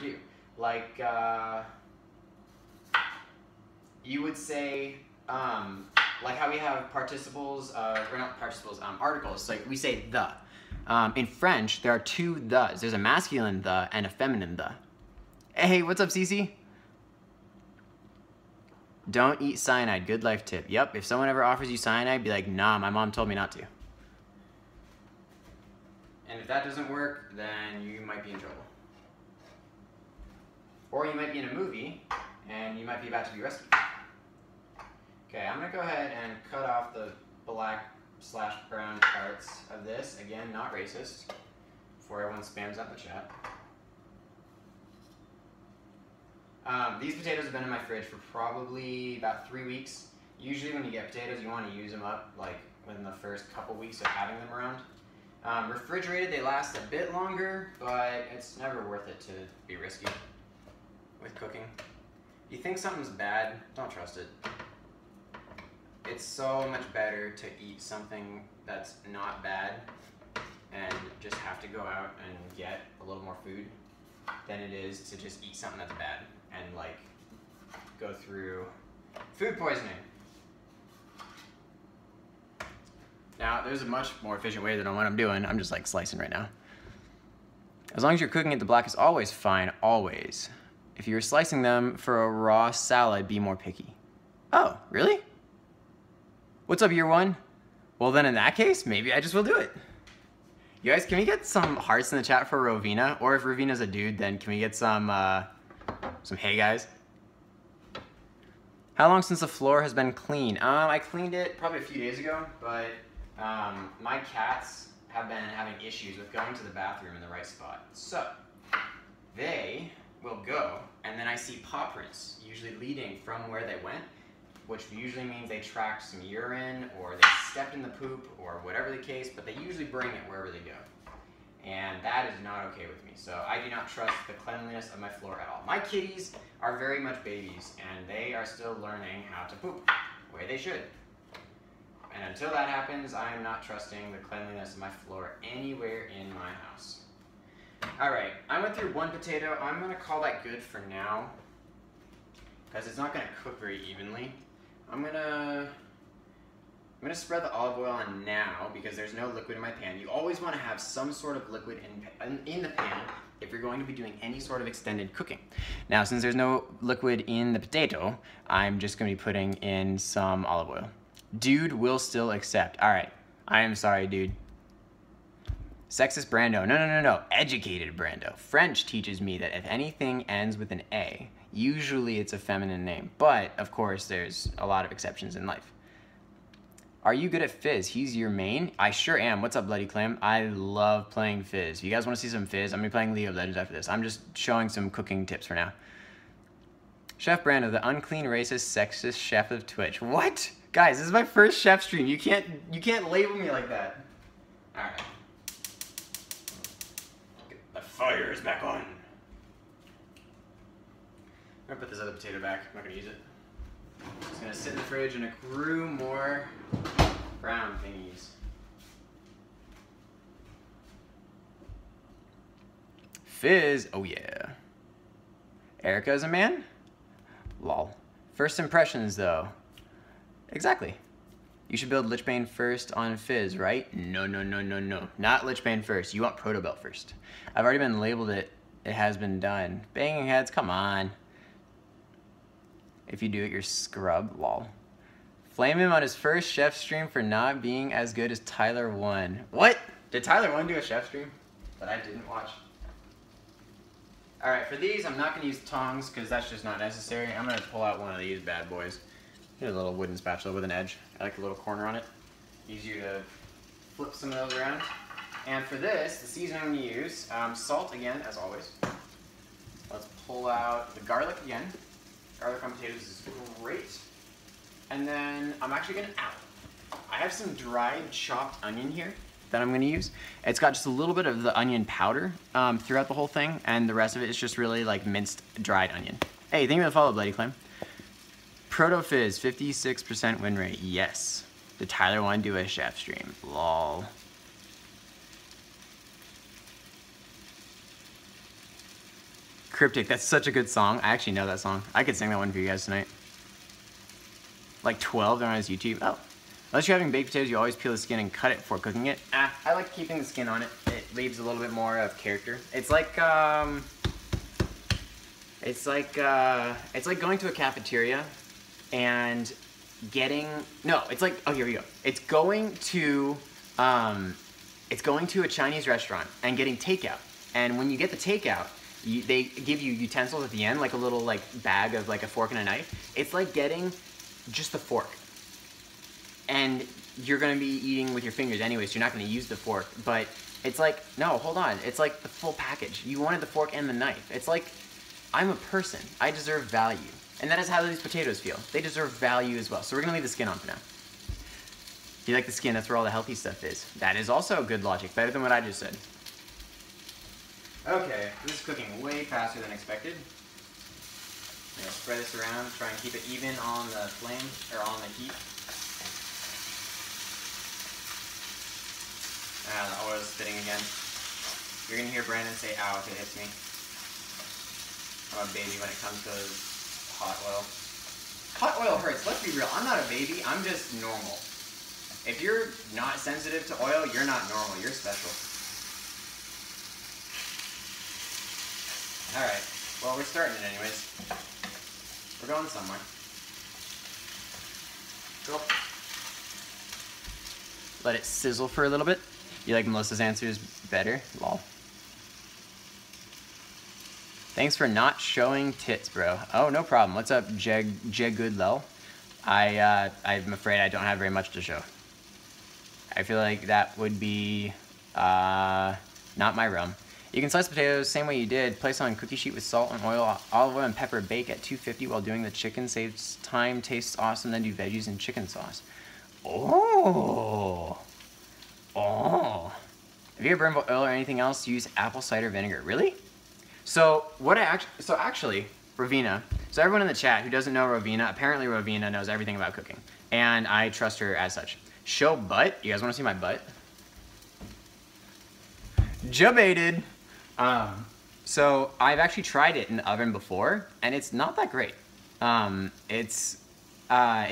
do. Like, you would say, like how we have participles, or not participles, articles, like we say the. In French, there are two thes. There's a masculine the and a feminine the. Hey, what's up, Cece? Don't eat cyanide, good life tip. Yep, if someone ever offers you cyanide, be like, nah, my mom told me not to. And if that doesn't work, then you might be in trouble. Or you might be in a movie, and you might be about to be rescued. Okay, I'm gonna go ahead and cut off the black/brown parts of this. Again, not racist, before everyone spams out in the chat. These potatoes have been in my fridge for probably about 3 weeks. Usually when you get potatoes, you want to use them up like within the first couple weeks of having them around. Refrigerated, they last a bit longer, but it's never worth it to be risky with cooking. If you think something's bad, don't trust it. It's so much better to eat something that's not bad and just have to go out and get a little more food than it is to just eat something that's bad and like go through food poisoning. Now, there's a much more efficient way than what I'm doing. I'm just like slicing right now. As long as you're cooking it, the black is always fine, always. If you're slicing them for a raw salad, be more picky. Oh, really? What's up, year one? Well, then in that case, maybe I just will do it. You guys, can we get some hearts in the chat for Rovina? Or if Rovina's a dude, then can we get some hey guys? How long since the floor has been clean? I cleaned it probably a few days ago, but my cats have been having issues with going to the bathroom in the right spot. So they will go, and then I see paw prints, usually leading from where they went, which usually means they tracked some urine, or they stepped in the poop, or whatever the case, but they usually bring it wherever they go. And that is not okay with me. So I do not trust the cleanliness of my floor at all. My kitties are very much babies, and they are still learning how to poop the way they should. And until that happens, I am not trusting the cleanliness of my floor anywhere in my house. All right, I went through one potato. I'm gonna call that good for now, because it's not gonna cook very evenly. I'm gonna spread the olive oil on now because there's no liquid in my pan. You always want to have some sort of liquid in the pan if you're going to be doing any sort of extended cooking. Now, since there's no liquid in the potato, I'm just going to be putting in some olive oil. Dude will still accept. All right, I am sorry, dude. Sexist Brando. No. Educated Brando. French teaches me that if anything ends with an A, usually it's a feminine name. But, of course, there's a lot of exceptions in life. Are you good at Fizz? He's your main? I sure am. What's up, Bloody Clam? I love playing Fizz. If you guys want to see some Fizz, I'm going to be playing League of Legends after this. I'm just showing some cooking tips for now. Chef Brando, the unclean, racist, sexist chef of Twitch. What? Guys, this is my first chef stream. You can't label me like that. All right. The fire is back on. I'm going to put this other potato back. I'm not going to use it. It's going to sit in the fridge and accrue more brown thingies. Fizz, oh yeah. Erica's a man? Lol. First impressions though. Exactly. You should build Lichbane first on Fizz, right? No. Not Lichbane first. You want Protobelt first. I've already been labeled it. It has been done. Banging heads, come on. If you do it, you're scrub, lol. Flame him on his first chef stream for not being as good as Tyler 1. What? Did Tyler 1 do a chef stream that I didn't watch? All right, for these, I'm not gonna use tongs because that's just not necessary. I'm gonna pull out one of these bad boys. Here's a little wooden spatula with an edge. I like a little corner on it. Easier to flip some of those around. And for this, the seasoning I'm gonna use, salt again, as always. Let's pull out the garlic again. Garlic on potatoes is great. And then I'm actually gonna, I have some dried chopped onion here that I'm gonna use. It's got just a little bit of the onion powder throughout the whole thing, and the rest of it is just really like minced dried onion. Hey, thank you for the follow, Bloody Clam. Proto Fizz, 56% win rate, yes. Did Tyler 1 do a chef stream? Lol. Cryptic, that's such a good song. I actually know that song. I could sing that one for you guys tonight. Like 12, they're on his YouTube. Oh. Unless you're having baked potatoes, you always peel the skin and cut it before cooking it. I like keeping the skin on it. It leaves a little bit more of character. It's like going to a cafeteria and getting, no, it's like, oh, here we go. It's going to a Chinese restaurant and getting takeout. And when you get the takeout, they give you utensils at the end, like a little like bag of like a fork and a knife. It's like getting just the fork. And you're gonna be eating with your fingers anyway, so you're not gonna use the fork. But it's like, no, hold on. It's like the full package. You wanted the fork and the knife. It's like, I'm a person. I deserve value. And that is how these potatoes feel. They deserve value as well. So we're gonna leave the skin on for now. If you like the skin, that's where all the healthy stuff is. That is also good logic, better than what I just said. Okay, this is cooking way faster than expected. I'm gonna spread this around, try and keep it even on the flame, or on the heat. Ah, the oil's spitting again. You're gonna hear Brandon say, ow, if it hits me. I'm a baby when it comes to hot oil. Hot oil hurts, let's be real. I'm not a baby, I'm just normal. If you're not sensitive to oil, you're not normal, you're special. Alright, well, we're starting it anyways. We're going somewhere. Go. Let it sizzle for a little bit. You like Melissa's answers better? Lol. Thanks for not showing tits, bro. Oh, no problem. What's up, Jegoodlel? I'm afraid I don't have very much to show. I feel like that would be not my realm. You can slice potatoes same way you did. Place on cookie sheet with salt and oil, olive oil and pepper. Bake at 250 while doing the chicken. Saves time, tastes awesome. Then do veggies and chicken sauce. Oh. Oh. If you ever burn oil or anything else, use apple cider vinegar. Really? So actually, Ravina. So everyone in the chat who doesn't know Ravina, apparently Ravina knows everything about cooking, and I trust her as such. Show butt. You guys want to see my butt? Jabated. So I've actually tried it in the oven before, and it's not that great. It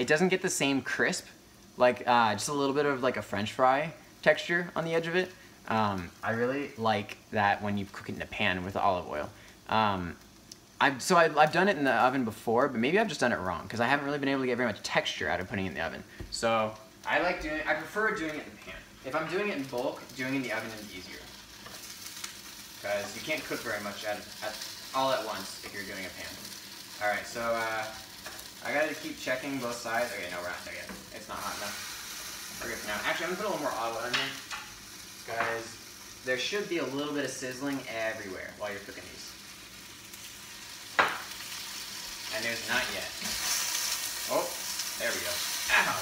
doesn't get the same crisp, like just a little bit of like a French fry texture on the edge of it. I really like that when you cook it in a pan with olive oil. I've done it in the oven before, but maybe I've just done it wrong because I haven't really been able to get very much texture out of putting it in the oven. So I prefer doing it in the pan. If I'm doing it in bulk, doing it in the oven is easier. Because you can't cook very much all at once if you're doing a pan. Alright, so I gotta keep checking both sides. Okay, no, we're not there yet. It's not hot enough. We're good for now. Actually, I'm gonna put a little more olive oil in here. Guys, there should be a little bit of sizzling everywhere while you're cooking these. And there's not yet. Oh, there we go. Ow!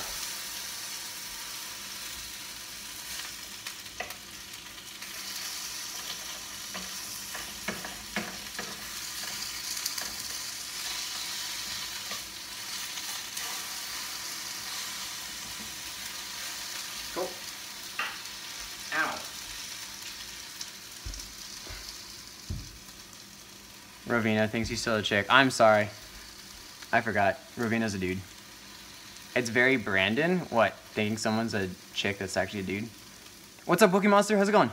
Cool. Ow. Ravina thinks he's still a chick. I'm sorry. I forgot. Ravina's a dude. It's very Brandon. What? Thinking someone's a chick that's actually a dude? What's up, Pokemon Monster? How's it going?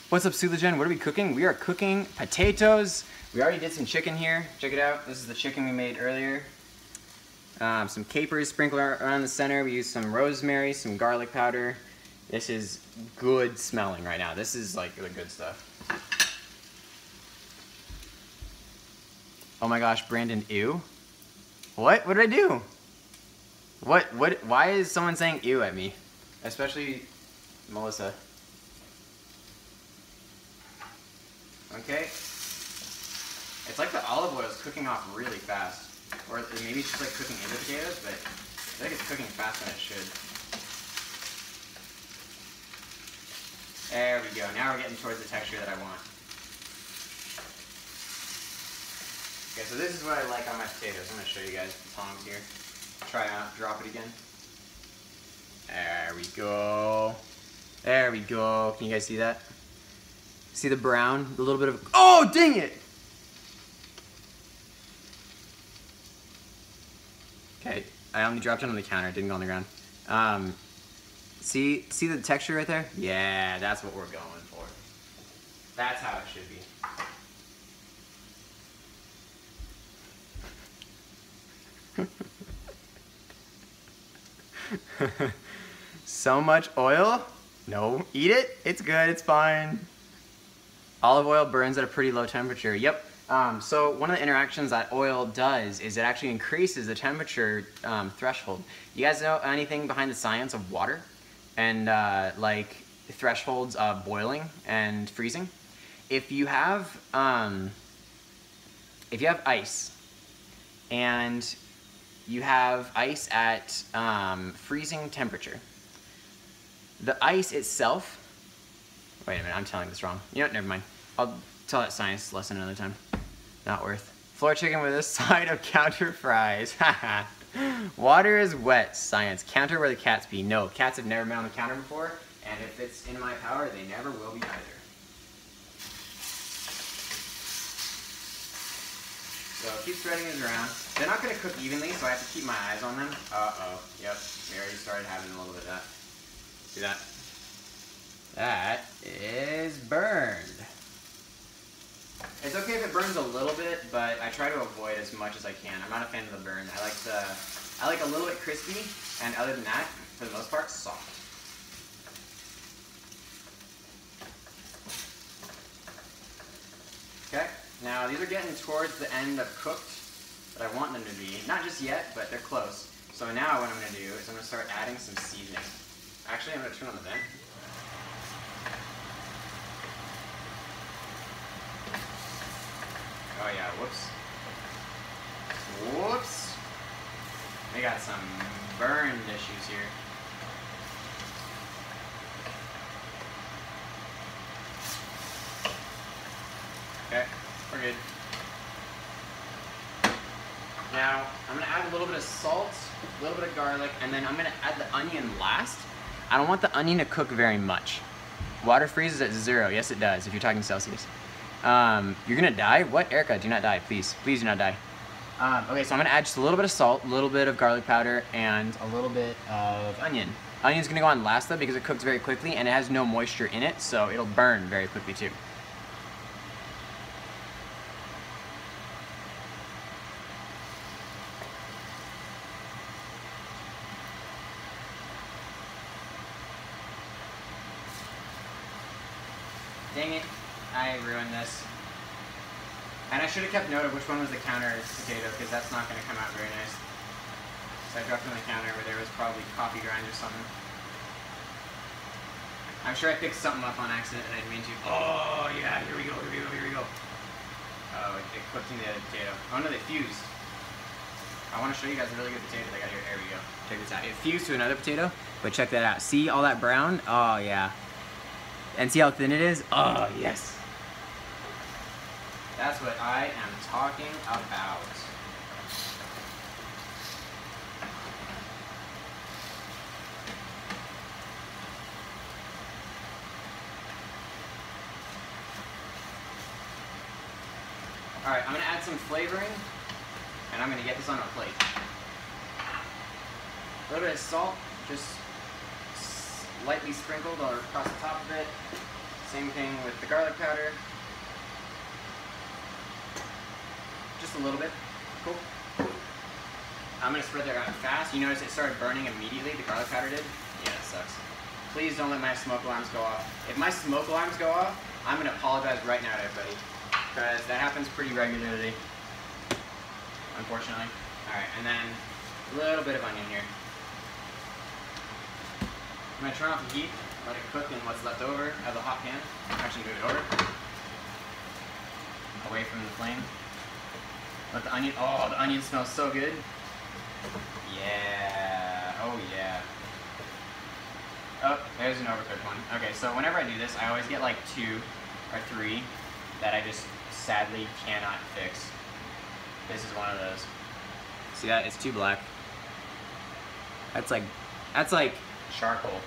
What's up, Sulagen? What are we cooking? We are cooking potatoes. We already did some chicken here. Check it out. This is the chicken we made earlier. Some capers sprinkled around the center. We used some rosemary, some garlic powder. This is good smelling right now. This is like the good stuff. Oh my gosh, Brandon, ew. What? What did I do? What? Why is someone saying ew at me? Especially Melissa. Okay. It's like the olive oil is cooking off really fast. Or maybe it's just like cooking into potatoes, but I feel like it's cooking faster than it should. There we go. Now we're getting towards the texture that I want. Okay, so this is what I like on my potatoes. I'm going to show you guys the tongs here. Try out, drop it again. There we go. There we go. Can you guys see that? See the brown? A little bit of... Oh, dang it! Okay, I only dropped it on the counter, it didn't go on the ground. See the texture right there? Yeah, that's what we're going for. That's how it should be. So much oil? No, eat it. It's good, it's fine. Olive oil burns at a pretty low temperature. Yep. So one of the interactions that oil does is it actually increases the temperature threshold. You guys know anything behind the science of water and like thresholds of boiling and freezing? If you have ice and you have ice at freezing temperature, the ice itself, wait a minute, I'm telling this wrong. You know what, never mind. I'll tell that science lesson another time. Not worth. Floor chicken with a side of counter fries. Water is wet, science. Counter where the cats be. No, cats have never been on the counter before, and if it's in my power, they never will be either. So keep spreading these around. They're not going to cook evenly, so I have to keep my eyes on them. Uh-oh. Yep, we already started having a little bit of that. See that? That is burned. It's okay if it burns a little bit, but I try to avoid as much as I can. I'm not a fan of the burn. I like a little bit crispy, and other than that, for the most part, soft. Okay, now these are getting towards the end of cooked that I want them to be. Not just yet, but they're close. So now what I'm going to do is I'm going to start adding some seasoning. Actually, I'm going to turn on the vent. Oh yeah, whoops. Whoops. We got some burned issues here. Okay, we're good. Now, I'm gonna add a little bit of salt, a little bit of garlic, and then I'm gonna add the onion last. I don't want the onion to cook very much. Water freezes at 0. Yes, it does, if you're talking Celsius. You're gonna die? What? Erica, do not die, please. Please do not die. Okay, so I'm gonna add just a little bit of salt, a little bit of garlic powder, and a little bit of onion. Onion's gonna go on last though because it cooks very quickly and it has no moisture in it, so it'll burn very quickly too. Dang it, I ruined this. And I should have kept note of which one was the counter potato, because that's not going to come out very nice. So I dropped it on the counter where there was probably coffee grinds or something. I'm sure I picked something up on accident and I didn't mean to. Oh yeah, here we go, here we go, here we go. Oh, it cooked in the other potato. Oh no, they fused. I want to show you guys a really good potato they got here. There we go. Check this out. It fused to another potato, but check that out. See all that brown? Oh yeah. And see how thin it is? Oh, yes. That's what I am talking about. All right, I'm gonna add some flavoring, and I'm gonna get this on a plate. A little bit of salt, just lightly sprinkled or across the top of it. Same thing with the garlic powder. Just a little bit. Cool. I'm gonna spread that around fast. You notice it started burning immediately, the garlic powder did? Yeah, it sucks. Please don't let my smoke alarms go off. If my smoke alarms go off, I'm gonna apologize right now to everybody, because that happens pretty regularly, unfortunately. All right, and then a little bit of onion here. I'm gonna turn off the heat, let it cook in what's left over of the hot pan. Actually move it over. Away from the flame. Let the onion, oh, the onion smells so good. Yeah, oh yeah. Oh, there's an overcooked one. Okay, so whenever I do this, I always get like 2 or 3 that I just sadly cannot fix. This is one of those. See that? It's too black. That's like charcoal.